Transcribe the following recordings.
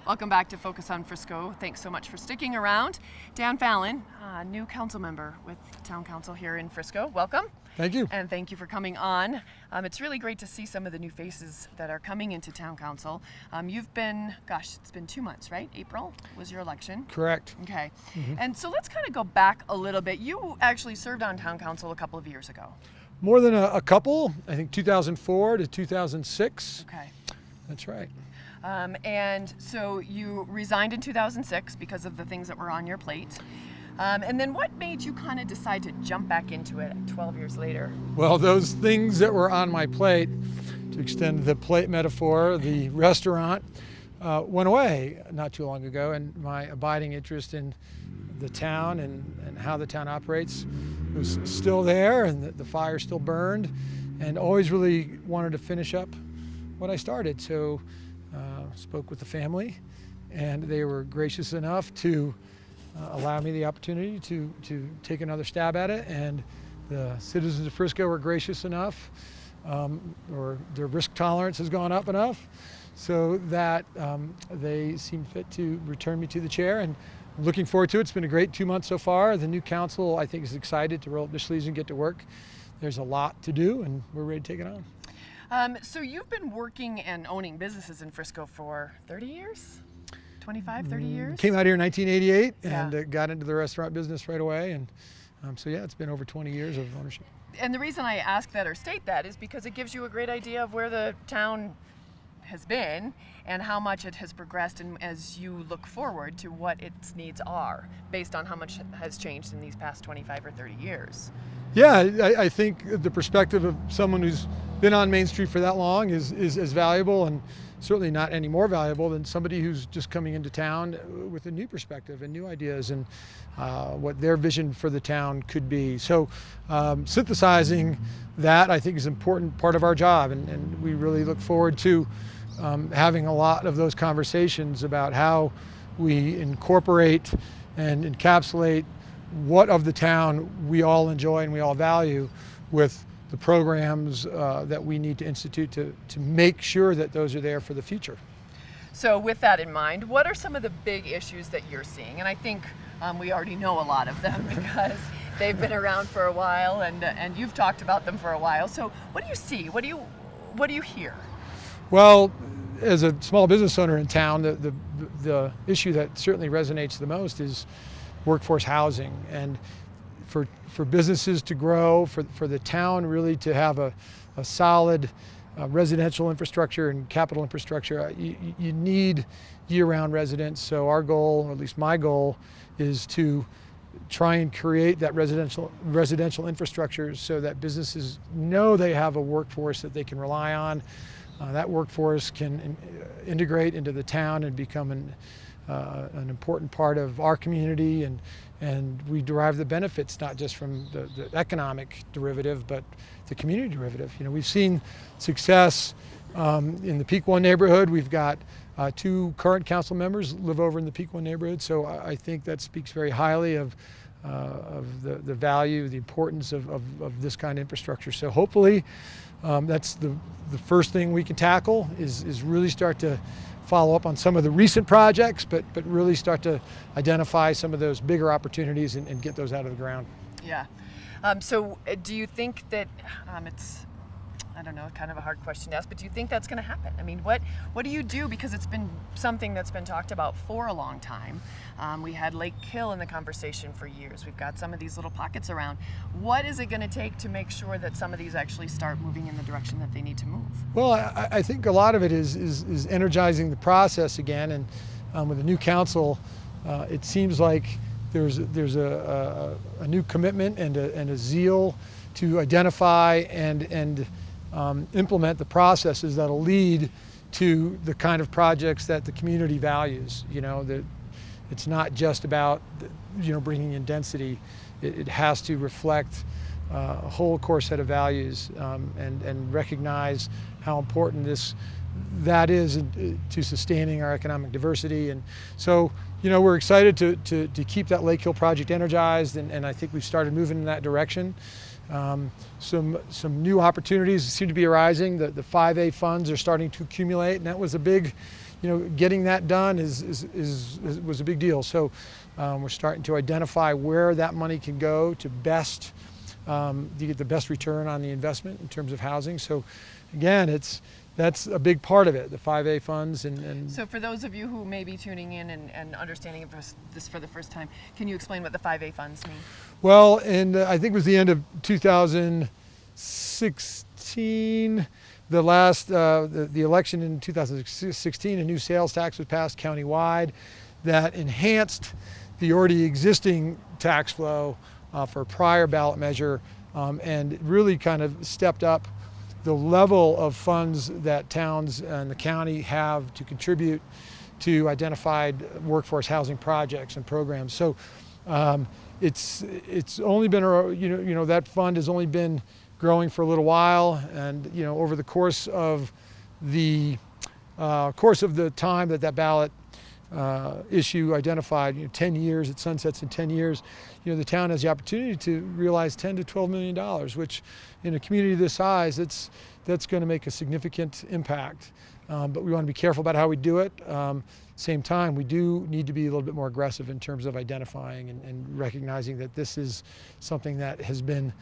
Welcome back to Focus on Frisco. Thanks so much for sticking around. Dan Fallon, new council member with Town Council here in Frisco. Welcome. Thank you. And thank you for coming on. It's really great to see some of the new faces that are coming into Town Council. You've been, it's been 2 months, right? April was your election. Correct. Okay. And so let's kind of go back a little bit. You actually served on Town Council a couple of years ago. More than a couple, I think 2004 to 2006. Okay. That's right. And so you resigned in 2006 because of the things that were on your plate. And then what made you kind of decide to jump back into it 12 years later? Well, those things that were on my plate, to extend the plate metaphor, the restaurant went away not too long ago, and my abiding interest in the town and how the town operates was still there, and the fire still burned, and always really wanted to finish up what I started. So spoke with the family, and they were gracious enough to allow me the opportunity to take another stab at it, and the citizens of Frisco were gracious enough, or their risk tolerance has gone up enough, so that they seem fit to return me to the chair, and I'm looking forward to it. It's been a great 2 months so far. The new council, I think, is excited to roll up their sleeves and get to work. There's a lot to do, and we're ready to take it on. So you've been working and owning businesses in Frisco for 30 years? 25, 30 years? Came out here in 1988 Yeah. and got into the restaurant business right away. And so yeah, it's been over 20 years of ownership. And the reason I ask that or state that is because it gives you a great idea of where the town has been and how much it has progressed, and as you look forward to what its needs are based on how much has changed in these past 25 or 30 years. Yeah, I think the perspective of someone who's been on Main Street for that long is as valuable, and certainly not any more valuable than somebody who's just coming into town with a new perspective and new ideas and what their vision for the town could be. So synthesizing that, I think, is an important part of our job, and we really look forward to having a lot of those conversations about how we incorporate and encapsulate what of the town we all enjoy and we all value with the programs that we need to institute to make sure that those are there for the future. So with that in mind, what are some of the big issues that you're seeing? And I think we already know a lot of them because they've been around for a while, and you've talked about them for a while. So what do you see? What do you hear? Well, as a small business owner in town, the issue that certainly resonates the most is workforce housing, and for businesses to grow, for the town really to have a solid residential infrastructure and capital infrastructure, you need year-round residents. So our goal, or at least my goal, is to try and create that residential infrastructure so that businesses know they have a workforce that they can rely on. That workforce can integrate into the town and become an important part of our community, and we derive the benefits not just from the economic derivative, but the community derivative. You know, we've seen success in the Peak One neighborhood. We've got 2 current council members live over in the Peak One neighborhood, so I think that speaks very highly of the value, the importance of this kind of infrastructure. So hopefully that's the first thing we can tackle is really start to follow up on some of the recent projects, but really start to identify some of those bigger opportunities and get those out of the ground. Yeah. So do you think that it's, I don't know, kind of a hard question to ask, but do you think that's going to happen? I mean, what do you do? Because it's been something that's been talked about for a long time. We had Lake Hill in the conversation for years. We've got some of these little pockets around. What is it going to take to make sure that some of these actually start moving in the direction that they need to move? Well, I think a lot of it is energizing the process again, and with the new council, it seems like there's a new commitment and a zeal to identify and implement the processes that'll lead to the kind of projects that the community values. You know, that it's not just about bringing in density. It has to reflect a whole core set of values, and recognize how important that is to sustaining our economic diversity. And so, we're excited to keep that Lake Hill project energized, and I think we've started moving in that direction. Some new opportunities seem to be arising. The 5A funds are starting to accumulate, and that was a big getting that done was a big deal. So we're starting to identify where that money can go to get the best return on the investment in terms of housing. So again, that's a big part of it, the 5A funds. And so for those of you who may be tuning in and understanding this for the first time, can you explain what the 5A funds mean? Well, and I think it was the end of 2016, the election in 2016, a new sales tax was passed countywide that enhanced the already existing tax flow for a prior ballot measure, and really kind of stepped up the level of funds that towns and the county have to contribute to identified workforce housing projects and programs. So it's only been, that fund has only been growing for a little while, and over the course of the time that ballot issue identified, 10 years, it sunsets in 10 years, the town has the opportunity to realize $10 to $12 million, which in a community this size, that's going to make a significant impact. But we want to be careful about how we do it. Same time, we do need to be a little bit more aggressive in terms of identifying and recognizing that this is something that has been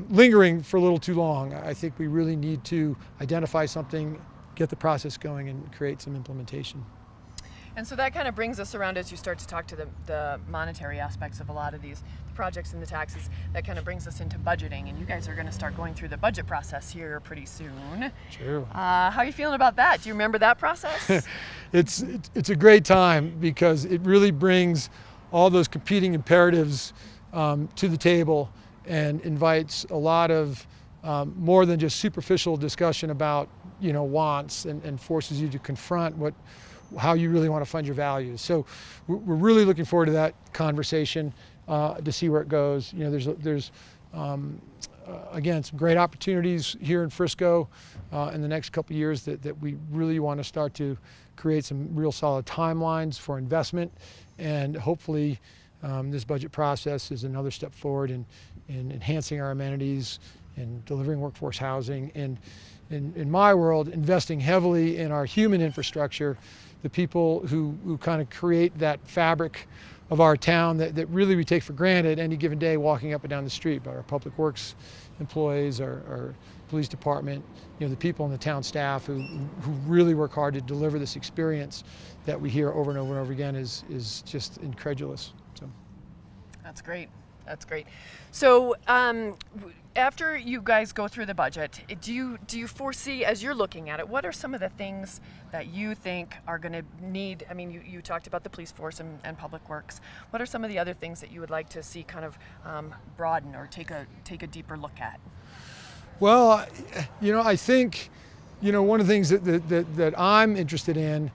lingering for a little too long. I think we really need to identify something, get the process going, and create some implementation. And so that kind of brings us around, as you start to talk to the monetary aspects of a lot of these projects and the taxes, that kind of brings us into budgeting. And you guys are going to start going through the budget process here pretty soon. True. How are you feeling about that? Do you remember that process? It's a great time because it really brings all those competing imperatives to the table and invites a lot of more than just superficial discussion about wants, and forces you to confront how you really want to fund your values. So we're really looking forward to that conversation to see where it goes. There's again, some great opportunities here in Frisco in the next couple of years that we really want to start to create some real solid timelines for investment, and hopefully this budget process is another step forward in enhancing our amenities and delivering workforce housing, and in my world, investing heavily in our human infrastructure, the people who kind of create that fabric of our town that really we take for granted any given day walking up and down the street. But our public works employees, our police department, the people on the town staff who really work hard to deliver this experience that we hear over and over and over again is just incredulous. So that's great. That's great. So after you guys go through the budget, do you foresee, as you're looking at it, what are some of the things that you think are going to need? I mean, you talked about the police force and public works. What are some of the other things that you would like to see kind of broaden or take a deeper look at? Well, I think, one of the things that I'm interested in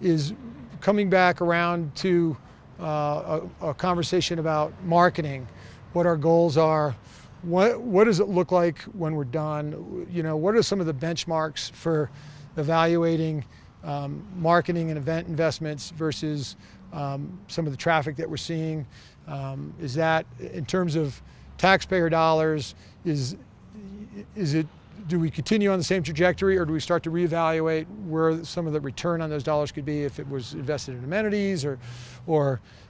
is coming back around to a conversation about marketing, what our goals are, what does it look like when we're done, what are some of the benchmarks for evaluating marketing and event investments versus some of the traffic that we're seeing. Is that, in terms of taxpayer dollars, do we continue on the same trajectory, or do we start to reevaluate where some of the return on those dollars could be if it was invested in amenities or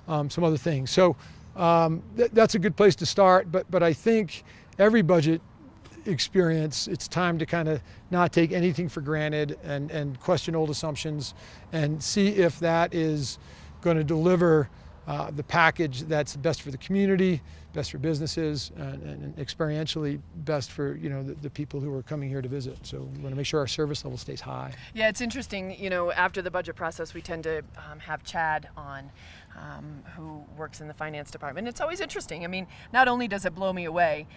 some other things? So that's a good place to start, but I think every budget experience, it's time to kind of not take anything for granted and question old assumptions and see if that is going to deliver the package that's best for the community, best for businesses, and experientially best for the people who are coming here to visit. So we want to make sure our service level stays high. Yeah, it's interesting. After the budget process, we tend to have Chad on, who works in the finance department. It's always interesting. I mean, not only does it blow me away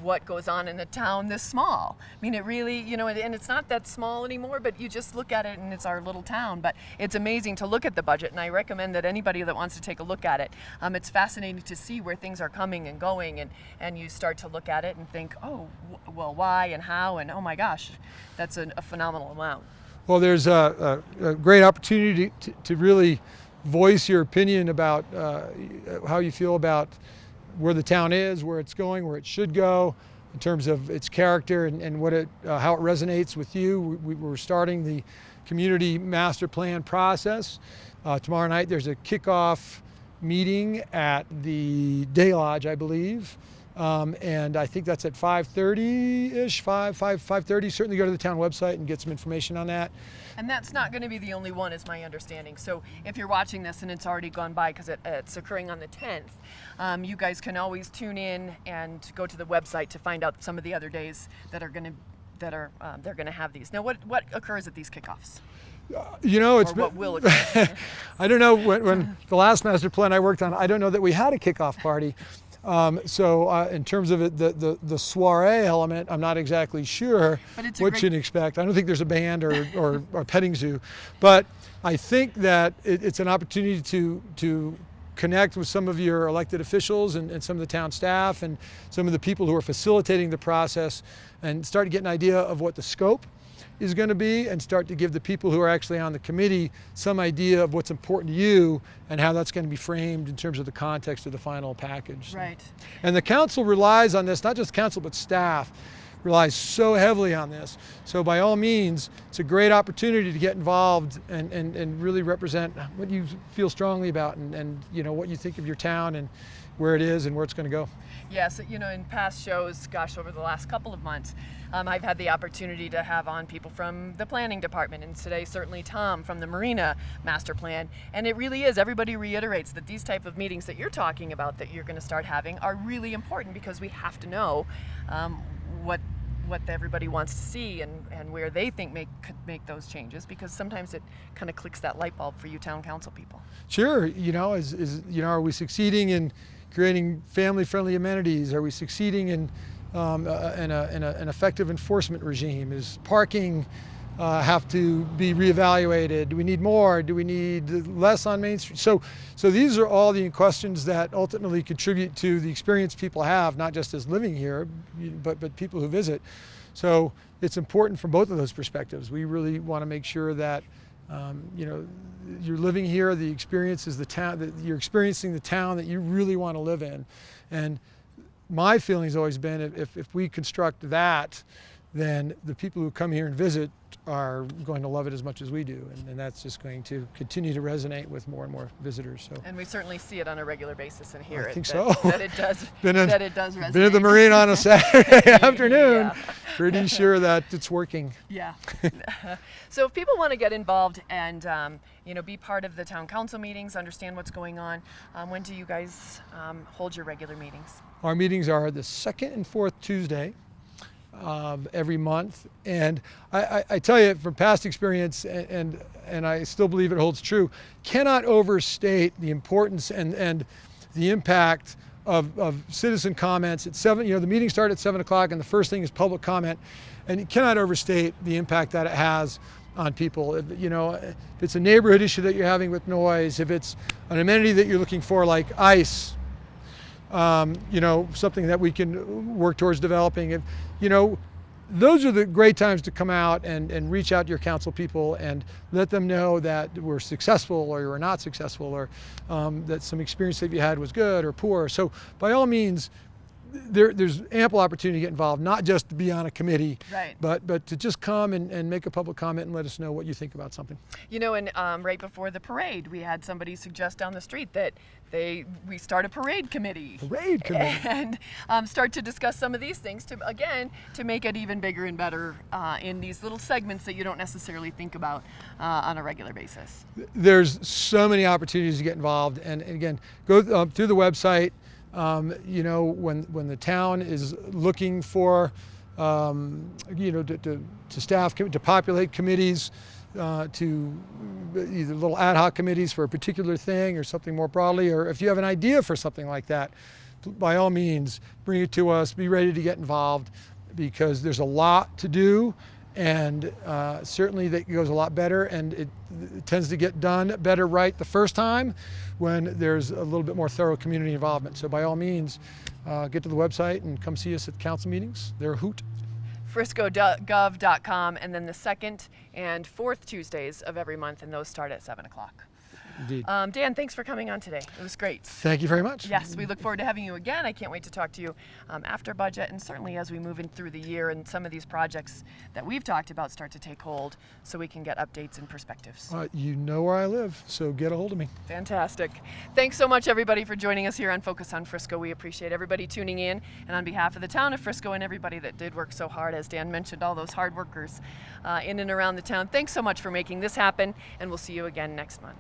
what goes on in a town this small. I mean, it really, and it's not that small anymore, but you just look at it and it's our little town. But it's amazing to look at the budget, and I recommend that anybody that wants to take a look at it, it's fascinating to see where things are coming and going, and you start to look at it and think, oh, well, why and how, and oh my gosh, that's a phenomenal amount. Well, there's a great opportunity to really voice your opinion about how you feel about where the town is, where it's going, where it should go, in terms of its character and how it resonates with you. We're starting the community master plan process. Tomorrow night there's a kickoff meeting at the Day Lodge, I believe. And I think that's at 5:30-ish, 5:30. Certainly go to the town website and get some information on that. And that's not going to be the only one, is my understanding. So if you're watching this and it's already gone by because it's occurring on the 10th, you guys can always tune in and go to the website to find out some of the other days that are they're going to have these. Now, what occurs at these kickoffs? You know, it's or what will occur? I don't know, when the last master plan I worked on, I don't know that we had a kickoff party. So in terms of it, the soiree element, I'm not exactly sure what you'd expect. I don't think there's a band or a petting zoo, but I think that it's an opportunity to connect with some of your elected officials and some of the town staff and some of the people who are facilitating the process, and start to get an idea of what the scope is going to be, and start to give the people who are actually on the committee some idea of what's important to you and how that's going to be framed in terms of the context of the final package. Right. And the council relies on this, not just council, but staff relies so heavily on this. So by all means, it's a great opportunity to get involved and really represent what you feel strongly about and you know, what you think of your town and where it is and where it's going to go. Yes, you know, in past shows, gosh, over the last couple of months, I've had the opportunity to have on people from the planning department, and today certainly Tom from the Marina Master Plan. And it really is, everybody reiterates that these type of meetings that you're talking about that you're going to start having are really important, because we have to know what everybody wants to see and where they think make those changes, because sometimes it kind of clicks that light bulb for you town council people. Sure, you know, you know, are we succeeding in creating family-friendly amenities? Are we succeeding in an effective enforcement regime? Is parking have to be reevaluated? Do we need more? Do we need less on Main Street? So these are all the questions that ultimately contribute to the experience people have, not just as living here, but people who visit. So it's important from both of those perspectives. We really want to make sure that you know, you're living here, the experience is the town, that you're experiencing the town that you really want to live in. And my feeling's always been, if we construct that, then the people who come here and visit are going to love it as much as we do, and that's just going to continue to resonate with more and more visitors. So. And we certainly see it on a regular basis and hear I think that it does resonate. Been at the Marine on a Saturday afternoon. Yeah. Pretty sure that it's working. Yeah. So if people want to get involved and you know, be part of the town council meetings, understand what's going on, when do you guys hold your regular meetings? Our meetings are the second and fourth Tuesday every month, and I tell you from past experience, and I still believe it holds true, cannot overstate the importance and the impact of citizen comments at 7. You know, the meetings start at 7 o'clock, and the first thing is public comment, and you cannot overstate the impact that it has on people. You know, if it's a neighborhood issue that you're having with noise, if it's an amenity that you're looking for like ice, you know, something that we can work towards developing. If, you know, those are the great times to come out and reach out to your council people and let them know that we're successful or we're not successful, or that some experience that you had was good or poor. So by all means, there's ample opportunity to get involved, not just to be on a committee, right, but to just come and make a public comment and let us know what you think about something. You know, and right before the parade, we had somebody suggest down the street that we start a parade committee. Parade committee. And start to discuss some of these things to make it even bigger and better in these little segments that you don't necessarily think about on a regular basis. There's so many opportunities to get involved, and again, go through the website. You know, when the town is looking for, you know, to populate committees, to either little ad hoc committees for a particular thing or something more broadly, or if you have an idea for something like that, by all means, bring it to us. Be ready to get involved, because there's a lot to do, and certainly that goes a lot better, and it tends to get done better right the first time when there's a little bit more thorough community involvement. So by all means, get to the website and come see us at council meetings. They're a hoot. Friscogov.com, and then the second and fourth Tuesdays of every month, and those start at 7 o'clock. Indeed. Dan, thanks for coming on today. It was great. Thank you very much. Yes, we look forward to having you again. I can't wait to talk to you after budget, and certainly as we move in through the year and some of these projects that we've talked about start to take hold, so we can get updates and perspectives. You know where I live, so get a hold of me. Fantastic. Thanks so much, everybody, for joining us here on Focus on Frisco. We appreciate everybody tuning in, and on behalf of the town of Frisco and everybody that did work so hard, as Dan mentioned, all those hard workers in and around the town, thanks so much for making this happen, and we'll see you again next month.